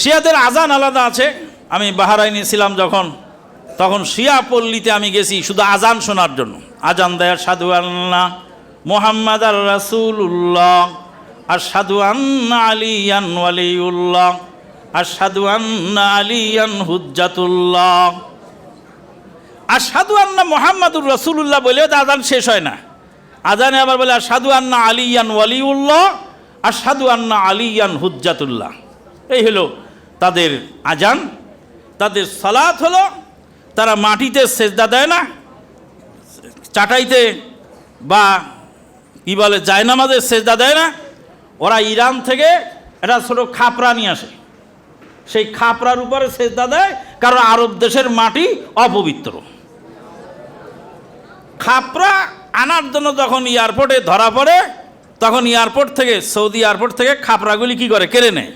শিয়াদের আজান আলাদা আছে। আমি বাহরাইনে ছিলাম যখন, তখন শিয়া পল্লীতে আমি গেছি শুধু আজান শোনার জন্য। আজান দেয় আশহাদু আন্না মুহাম্মাদার রাসূলুল্লাহ, আশহাদু আন্না আলিয়ান ওয়ালিউল্লাহ, আশহাদু আন্না আলিয়ান হুজ্জাতুল্লাহ। আশহাদু আন্না মুহাম্মাদুর রাসূলুল্লাহ বলে আজান শেষ হয় না। আজানে আবার বলে আশহাদু আন্না আলিয়ান ওয়ালিউল্লাহ, আশহাদু আন্না আলিয়ান হুজ্জাতুল্লাহ। এই হলো তাদের আজান। তাদের সালাত হলো তারা মাটিতে সেজদা দেয় না, চাটাইতে বা কি বলে জায়নামাজে সেজদা দেয় না। ওরা ইরান থেকে একটা ছোটো খাপড়া নিয়ে আসে, সেই খাপড়ার উপরে সেজদা দেয়, কারণ আরব দেশের মাটি অপবিত্র। খাপড়া আনার জন্য যখন এয়ারপোর্টে ধরা পড়ে, তখন এয়ারপোর্ট থেকে, সৌদি এয়ারপোর্ট থেকে খাপড়াগুলি কি করে কেড়ে নেয়।